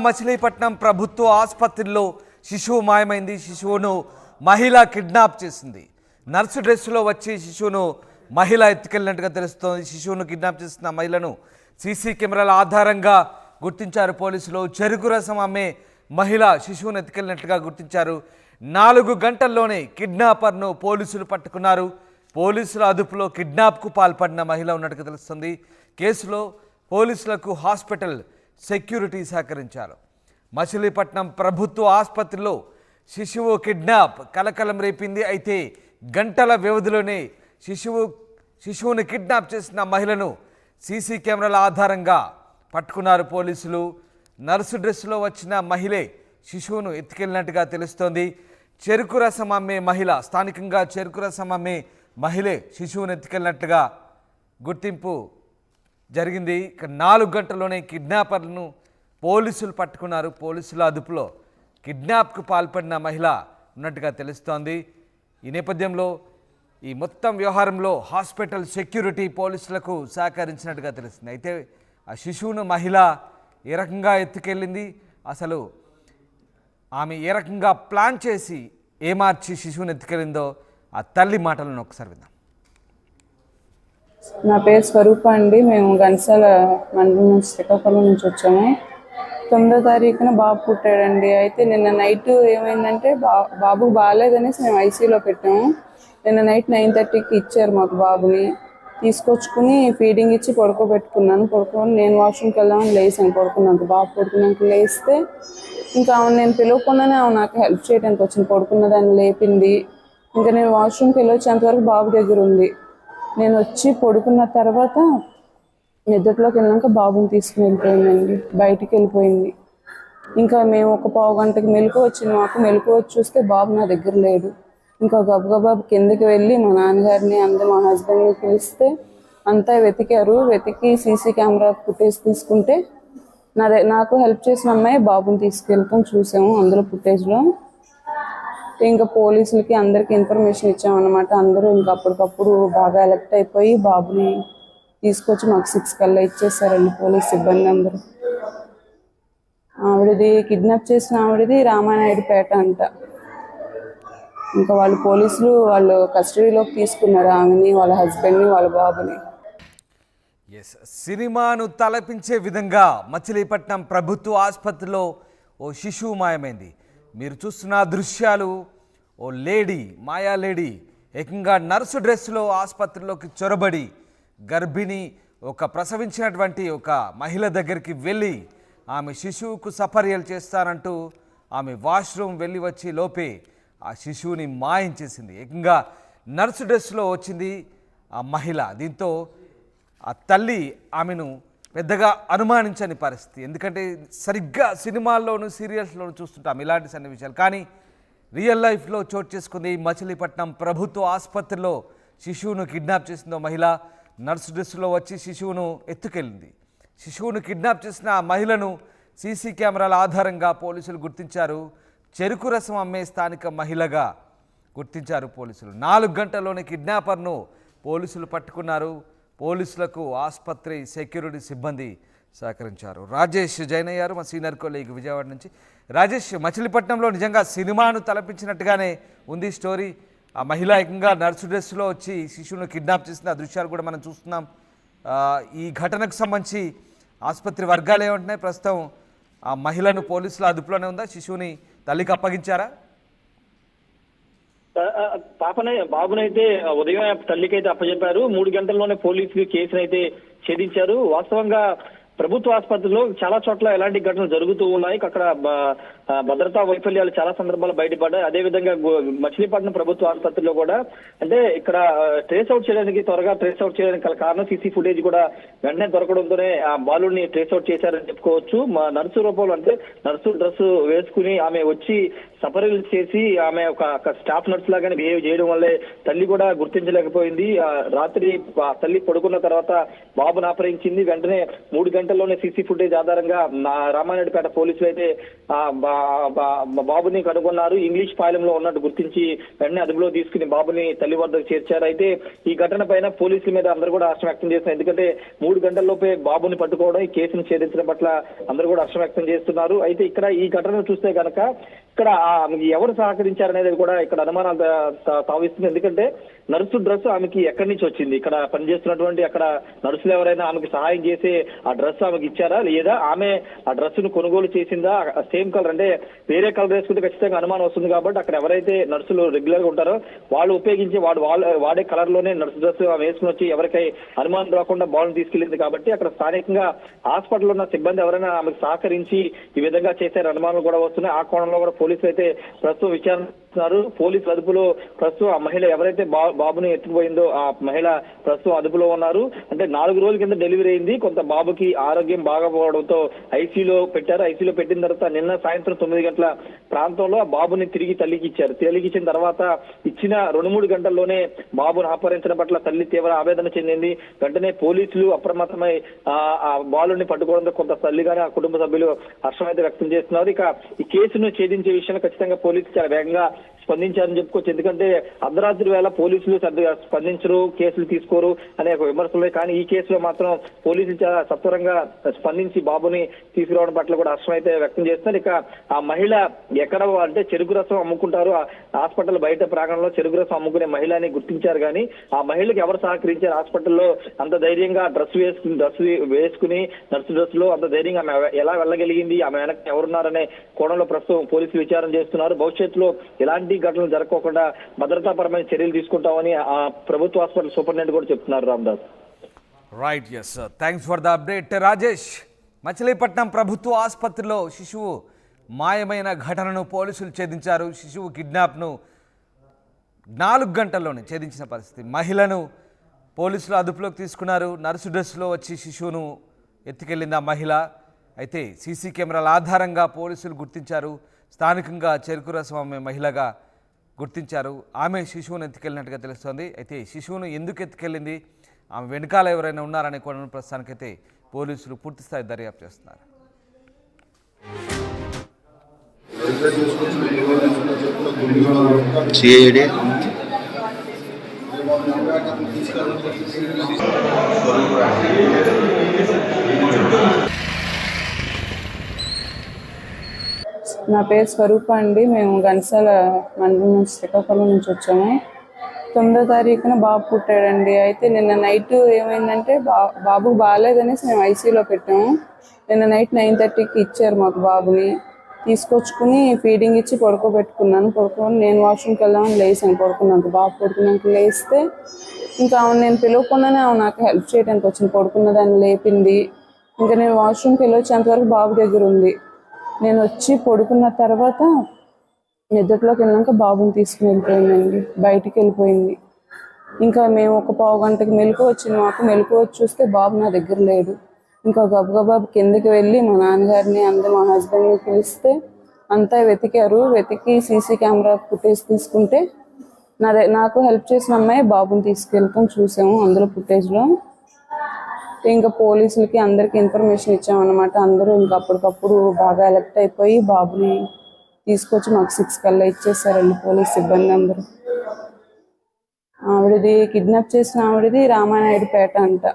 మచిలీపట్నం ప్రభుత్వ ఆసుపత్రిలో శిశువు మాయమైంది. శిశువును మహిళ కిడ్నాప్ చేసింది. నర్సు డ్రెస్సులో వచ్చి శిశువును మహిళ ఎత్తుకెళ్ళినట్టుగా తెలుస్తోంది. శిశువును కిడ్నాప్ చేసిన మహిళను సీసీ కెమెరాల ఆధారంగా గుర్తించారు పోలీసులు. చెరుకు రసం అమ్మే మహిళ శిశువును ఎత్తుకెళ్ళినట్టుగా గుర్తించారు. 4 గంటల్లోనే కిడ్నాపర్ను పోలీసులు పట్టుకున్నారు. పోలీసుల అదుపులో కిడ్నాప్కు పాల్పడిన మహిళ ఉన్నట్టుగా తెలుస్తుంది. కేసులో పోలీసులకు హాస్పిటల్ సెక్యూరిటీ సహకరించారు. మచిలీపట్నం ప్రభుత్వ ఆసుపత్రిలో శిశువు కిడ్నాప్ కలకలం రేపింది. అయితే గంటల వ్యవధిలోనే శిశువుని కిడ్నాప్ చేసిన మహిళను సీసీ కెమెరాల ఆధారంగా పట్టుకున్నారు పోలీసులు. నర్సు డ్రెస్సులో వచ్చిన మహిళే శిశువును ఎత్తుకెళ్ళినట్టుగా తెలుస్తోంది. చెరుకు రసం అమ్మే మహిళ, స్థానికంగా చెరుకు రసం అమ్మే మహిళే శిశువును ఎత్తుకెళ్ళినట్టుగా గుర్తింపు జరిగింది. 4 గంటల్లోనే కిడ్నాపర్లను పోలీసులు పట్టుకున్నారు. పోలీసుల అదుపులో కిడ్నాప్కు పాల్పడిన మహిళ ఉన్నట్టుగా తెలుస్తోంది. ఈ నేపథ్యంలో ఈ మొత్తం వ్యవహారంలో హాస్పిటల్ సెక్యూరిటీ పోలీసులకు సహకరించినట్టుగా తెలుస్తుంది. అయితే ఆ శిశువును మహిళ ఏ రకంగా ఎత్తుకెళ్ళింది, అసలు ఆమె ఏ రకంగా ప్లాన్ చేసి ఏమార్చి శిశువుని ఎత్తుకెళ్ళిందో ఆ తల్లి మాటలను ఒకసారి విందాం. నా పేరు స్వరూప అండి. మేము గన్సాల మండలం నుంచి శ్రీకాకుళం నుంచి వచ్చాము. 9వ తారీఖున బాబు పుట్టాడండి. అయితే నిన్న నైట్ ఏమైందంటే బాబు బాగాలేదనేసి మేము ఐసీయూలో పెట్టాము. నిన్న నైట్ 9:30కి ఇచ్చారు మాకు బాబుని. తీసుకొచ్చుకుని ఫీడింగ్ ఇచ్చి పడుకోబెట్టుకున్నాను. పడుకొని నేను వాష్రూమ్కి వెళ్దామని లేసాను. పడుకున్నాక బాబు పడుకున్నాక లేస్తే ఇంకా నేను పిలవకుండానే ఆమె నాకు హెల్ప్ చేయడానికి వచ్చింది. పడుకున్న దాన్ని లేపింది. ఇంకా నేను వాష్రూమ్కి వెళ్ళొచ్చేంత వరకు బాబు దగ్గర ఉంది. నేను వచ్చి పడుకున్న తర్వాత నిద్రలోకి వెళ్ళాక బాబుని తీసుకుని వెళ్ళిపోయిందండి. బయటికి వెళ్ళిపోయింది. ఇంకా మేము ఒక పావు గంటకి మెలకు వచ్చింది. మాకు మెలకు వచ్చి చూస్తే బాబు నా దగ్గర లేడు. ఇంకా గబగబా కిందకి వెళ్ళి మా నాన్నగారిని మా హస్బెండ్ని పిలిస్తే అంతా వెతికారు. వెతికి సీసీ కెమెరా ఫుటేజ్ తీసుకుంటే నాకు హెల్ప్ చేసిన అమ్మాయి బాబుని తీసుకెళ్తాం చూసాము అందులో ఫుటేజ్లో. ఇంకా పోలీసులకి అందరికి ఇన్ఫర్మేషన్ ఇచ్చామన్నమాట. అందరూ ఇంకా అప్పటికప్పుడు బాగా అలర్ట్ అయిపోయి బాబుని తీసుకొచ్చి మాకు 6 కల్లా ఇచ్చేసారండి పోలీస్ సిబ్బంది అందరూ. ఆవిడది కిడ్నాప్ చేసిన ఆవిడది రామానాయుడుపేట అంట. ఇంకా వాళ్ళు పోలీసులు కస్టడీలోకి తీసుకున్నారు ఆమెని, వాళ్ళ హస్బెండ్ని, వాళ్ళ బాబుని. సినిమాను తలపించే విధంగా మచిలీపట్నం ప్రభుత్వ ఆసుపత్రిలో ఓ శిశువు మాయమైంది. మీరు చూస్తున్న దృశ్యాలు ఓ లేడీ, మాయా లేడీ ఏకంగా నర్సు డ్రెస్సులో ఆసుపత్రిలోకి చొరబడి గర్భిణి ప్రసవించినటువంటి ఒక మహిళ దగ్గరికి వెళ్ళి ఆమె శిశువుకు సపర్యలు చేస్తానంటూ ఆమె వాష్రూమ్ వెళ్ళి వచ్చి లోపే ఆ శిశువుని మాయించేసింది. ఏకంగా నర్సు డ్రెస్సులో వచ్చింది ఆ మహిళ. దీంతో ఆ తల్లి ఆమెను పెద్దగా అనుమానించని పరిస్థితి. ఎందుకంటే సరిగ్గా సినిమాల్లోనూ సీరియల్స్లోనూ చూస్తుంటాం ఇలాంటి సన్నివేశాలు. కానీ రియల్ లైఫ్లో చోటు చేసుకుంది. మచిలీపట్నం ప్రభుత్వ ఆసుపత్రిలో శిశువును కిడ్నాప్ చేసిందో మహిళ. నర్సు డ్రెస్సులో వచ్చి శిశువును ఎత్తుకెళ్ళింది. శిశువును కిడ్నాప్ చేసిన ఆ మహిళను సీసీ కెమెరాల ఆధారంగా పోలీసులు గుర్తించారు. చెరుకు రసం అమ్మే స్థానిక మహిళగా గుర్తించారు పోలీసులు. 4 గంటల్లోనే కిడ్నాపర్ను పోలీసులు పట్టుకున్నారు. పోలీసులకు ఆసుపత్రి సెక్యూరిటీ సిబ్బంది సహకరించారు. రాజేష్ జైన్ అయ్యారు మా సీనియర్ కొలీగ్ విజయవాడ నుంచి. రాజేష్, మచిలీపట్నంలో నిజంగా సినిమాను తలపించినట్టుగానే ఉంది స్టోరీ. ఆ మహిళ ఏకంగా నర్సు డ్రెస్సులో వచ్చి శిశువును కిడ్నాప్ చేసిన దృశ్యాలు కూడా మనం చూస్తున్నాం. ఈ ఘటనకు సంబంధించి ఆసుపత్రి వర్గాలు ఏమంటున్నాయి? ప్రస్తుతం ఆ మహిళను పోలీసుల అదుపులోనే ఉందా? శిశువుని తల్లికి అప్పగించారా? బాబునైతే ఉదయం తల్లికైతే అప్పచెప్పారు. 3 గంటల్లోనే పోలీసులు కేసునైతే ఛేదించారు. వాస్తవంగా ప్రభుత్వ ఆసుపత్రిలో చాలా చోట్ల ఎలాంటి ఘటనలు జరుగుతూ ఉన్నాయి. అక్కడ భద్రతా వైఫల్యాలు చాలా సందర్భాలు బయటపడ్డాయి. అదేవిధంగా మచిలీపట్నం ప్రభుత్వ ఆసుపత్రిలో కూడా అంటే ఇక్కడ త్వరగా ట్రేస్ అవుట్ చేయడానికి కారణం సీసీ ఫుటేజ్ కూడా వెంటనే దొరకడంతోనే ఆ బాలుడిని ట్రేస్ అవుట్ చేశారని చెప్పుకోవచ్చు. నర్సు రూపంలో అంటే నర్సు డ్రెస్ వేసుకుని ఆమె వచ్చి సపరేట్ చేసి ఆమె ఒక స్టాఫ్ నర్స్ లాగానే బిహేవ్ చేయడం వల్లే తల్లి కూడా గుర్తించలేకపోయింది. రాత్రి తల్లి పడుకున్న తర్వాత బాబును అపహరించింది. వెంటనే 3 గంటల్లోనే సీసీ ఫుటేజ్ ఆధారంగా రామారెడ్డిపేట పోలీసులు అయితే బాబుని కనుగొన్నారు. ఇంగ్లీష్ పాలెంలో ఉన్నట్టు గుర్తించి వెంటనే అదుపులో తీసుకుని బాబుని తల్లి వద్దకు చేర్చారు. అయితే ఈ ఘటన పైన పోలీసుల మీద అందరూ కూడా హర్షం వ్యక్తం చేస్తున్నారు. ఎందుకంటే 3 గంటల్లోపే బాబుని పట్టుకోవడం, ఈ కేసును ఛేదించడం పట్ల అందరూ కూడా హర్షం వ్యక్తం చేస్తున్నారు. అయితే ఇక్కడ ఈ ఘటనను చూస్తే కనుక ఇక్కడ ఎవరు సహకరించారనేది కూడా ఇక్కడ అనుమానాలు తావిస్తుంది. ఎందుకంటే నర్సు డ్రెస్ ఆమెకి ఎక్కడి నుంచి వచ్చింది, ఇక్కడ పనిచేస్తున్నటువంటి అక్కడ నర్సులు ఎవరైనా ఆమెకి సహాయం చేసి ఆ డ్రెస్ ఆమెకి ఇచ్చారా, లేదా ఆమె ఆ డ్రెస్ ను కొనుగోలు చేసిందా? సేమ్ కలర్ అంటే వేరే కలర్ వేసుకుంటే ఖచ్చితంగా అనుమానం వస్తుంది. కాబట్టి అక్కడ ఎవరైతే నర్సులు రెగ్యులర్ గా ఉంటారో వాళ్ళు ఉపయోగించి వాడే కలర్ లోనే నర్సు డ్రెస్ వేసుకుని వచ్చి ఎవరికై అనుమానం రాకుండా బాల్ని తీసుకెళ్లింది. కాబట్టి అక్కడ స్థానికంగా హాస్పిటల్ ఉన్న సిబ్బంది ఎవరైనా ఆమెకు సహకరించి ఈ విధంగా చేశారు అనుమానాలు కూడా వస్తున్నాయి. ఆ కోణంలో కూడా పోలీసులు అయితే ప్రస్తుతం విచారిస్తున్నారు. పోలీసుల అదుపులో ప్రస్తుతం ఆ మహిళ ఎవరైతే బాబుని ఎత్తుకుపోయిందో ఆ మహిళ ప్రస్తుతం అదుపులో ఉన్నారు. అంటే 4 రోజుల కింద డెలివరీ అయింది. కొంత బాబుకి ఆరోగ్యం బాగపోవడంతో ఐసీయూలో పెట్టారు. ఐసీయూలో పెట్టిన తర్వాత నిన్న సాయంత్రం 9 గంటల ప్రాంతంలో ఆ బాబుని తిరిగి తల్లికి ఇచ్చారు. తల్లికి ఇచ్చిన తర్వాత ఇచ్చిన 2-3 గంటల్లోనే బాబును అపహరించడం పట్ల తల్లి తీవ్ర ఆవేదన చెందింది. వెంటనే పోలీసులు అప్రమత్తమై ఆ బాలుని పట్టుకోవడంతో కొంత తల్లిగానే ఆ కుటుంబ సభ్యులు హర్షం అయితే వ్యక్తం చేస్తున్నారు. ఇక ఈ కేసును ఛేదించే విషయంలో ఖచ్చితంగా పోలీసులు చాలా వేగంగా స్పందించారని చెప్పుకోవచ్చు. ఎందుకంటే అర్ధరాత్రి వేళ పోలీసులు సరిగ్గా స్పందించరు, కేసులు తీసుకోరు అనే విమర్శలు. కానీ ఈ కేసులో మాత్రం పోలీసులు చాలా సత్వరంగా స్పందించి బాబుని తీసుకురావడం పట్ల కూడా హర్షం అయితే వ్యక్తం చేస్తున్నారు. ఇక ఆ మహిళ ఎక్కడ అంటే చెరుకు రసం అమ్ముకుంటారు, హాస్పిటల్ బయట ప్రాంగణంలో చెరుకు రసం అమ్ముకునే మహిళని గుర్తించారు. కానీ ఆ మహిళకి ఎవరు సహకరించారు? హాస్పిటల్లో అంత ధైర్యంగా డ్రెస్ వేసుకుని నర్సు డ్రెస్ లో అంత ధైర్యంగా ఆమె ఎలా వెళ్ళగలిగింది, ఆమె వెనక్కి ఎవరున్నారనే కోణంలో ప్రస్తుతం పోలీసులు విచారణ చేస్తున్నారు. భవిష్యత్తులో ఎలాంటి ఘటనలు జరగకుండా భద్రతాపరమైన చర్యలు తీసుకుంటామని ఆ ప్రభుత్వ హాస్పిటల్ సూపరింటెండెంట్ కూడా చెప్తున్నారు. Ramadas. Right, yes, thanks for the update Rajesh. Machilipatnam ప్రభుత్వ ఆసుపత్రిలో శిశువు మాయమైన ఘటనను పోలీసులు ఛేదించారు. శిశువు కిడ్నాప్ను 4 గంటల్లోనే ఛేదించిన పరిస్థితి. మహిళను పోలీసులు అదుపులోకి తీసుకున్నారు. నర్సు డ్రెస్లో వచ్చి శిశువును ఎత్తుకెళ్లింది ఆ మహిళ. అయితే సీసీ కెమెరాల ఆధారంగా పోలీసులు గుర్తించారు. స్థానికంగా చెరుకు రసం అమ్మే మహిళగా గుర్తించారు. ఆమె శిశువును ఎత్తుకెళ్ళినట్టుగా తెలుస్తోంది. అయితే శిశువును ఎందుకు ఎత్తుకెళ్ళింది, ఆమె వెనకాల ఎవరైనా ఉన్నారనే కోణం ప్రస్తుతానికైతే పోలీసులు పూర్తిస్థాయి దర్యాప్తు చేస్తున్నారు. నా పేరు స్వరూప అండి. మేము గన్సాల మండలం నుంచి శ్రీకాకుళం నుంచి వచ్చాము. 9వ తారీఖున బాబు పుట్టాడండి. అయితే నిన్న నైట్ ఏమైందంటే బాబుకు బాగాలేదనేసి మేము ఐసీయూలో పెట్టాము. నిన్న నైట్ 9:30కి ఇచ్చారు మాకు బాబుని. తీసుకొచ్చుకుని ఫీడింగ్ ఇచ్చి పడుకోబెట్టుకుని నేను వాష్రూమ్కి వెళ్దామని లేసాను. బాబు పడుకున్నాక లేస్తే ఇంకా ఆమె నేను పిలవకుండానే ఆమె నాకు హెల్ప్ చేయడానికి వచ్చింది. పడుకున్న దాన్ని లేపింది. ఇంకా నేను వాష్రూమ్కి వెళ్ళి వచ్చేంతవరకు బాబు దగ్గర ఉంది. నేను వచ్చి పడుకున్న తర్వాత నిద్రలోకి వెళ్ళాక బాబుని తీసుకుని వెళ్ళిపోయిందండి, బయటికి వెళ్ళిపోయింది. ఇంకా మేము ఒక 15 గంటకి మెలకు వచ్చింది. మాకు మెలకు వచ్చి చూస్తే బాబు నా దగ్గర లేడు. ఇంకా గబగబా కిందకి వెళ్ళి మా నాన్నగారిని మా హస్బెండ్ని పిలిస్తే అంతా వెతికి సీసీ కెమెరా ఫుటేజ్ తీసుకుంటే నాకు హెల్ప్ చేసిన అమ్మాయి బాబుని తీసుకెళ్తాం చూసాము అందులో ఫుటేజ్లో. ఇంకా పోలీసులకి అందరికి ఇన్ఫర్మేషన్ ఇచ్చామన్నమాట. అందరూ ఇంకా అప్పటికప్పుడు బాగా అలర్ట్ అయిపోయి బాబుని తీసుకొచ్చి మాకు 6 కల్లా ఇచ్చేసారండి పోలీస్ సిబ్బంది అందరూ. ఆవిడది కిడ్నాప్ చేసిన ఆవిడది రామానాయుడుపేట అంట.